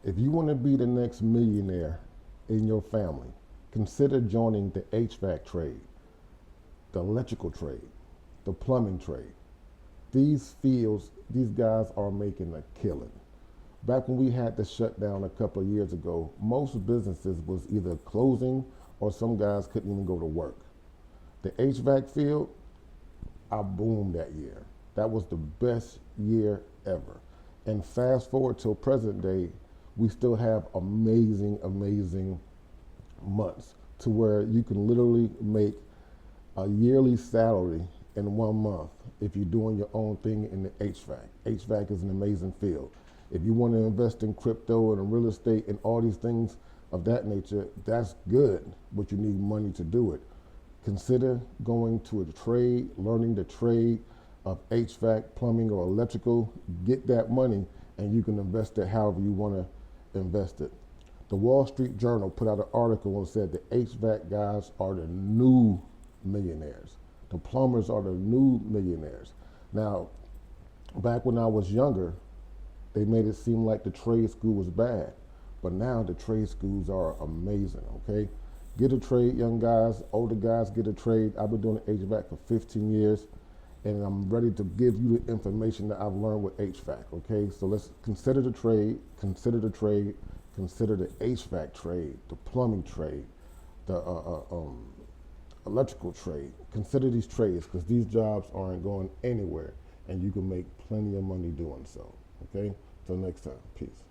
If you want to be the next millionaire in your family, consider joining the HVAC trade, the electrical trade, the plumbing trade. These fields, these guys are making a killing. Back when we had the shutdown a couple of years ago, most businesses was either closing or some guys couldn't even go to work. The HVAC field, I boomed that year. That was the best year ever. And fast forward till present day, we still have amazing, amazing months to where you can literally make a yearly salary in 1 month if you're doing your own thing in the HVAC. HVAC is an amazing field. If you want to invest in crypto and in real estate and all these things of that nature, that's good, but you need money to do it. Consider going to a trade, learning the trade of HVAC, plumbing, or electrical. Get that money and you can invest it however you want to invest it. The Wall Street Journal put out an article and said the HVAC guys are the new millionaires. The plumbers are the new millionaires. Now, back when I was younger, they made it seem like the trade school was bad, but now the trade schools are amazing, okay? Get a trade, young guys, older guys, get a trade. I've been doing HVAC for 15 years, and I'm ready to give you the information that I've learned with HVAC, okay? So let's consider the trade, consider the trade, consider the HVAC trade, the plumbing trade, the electrical trade. Consider these trades because these jobs aren't going anywhere and you can make plenty of money doing so, okay? Till next time, peace.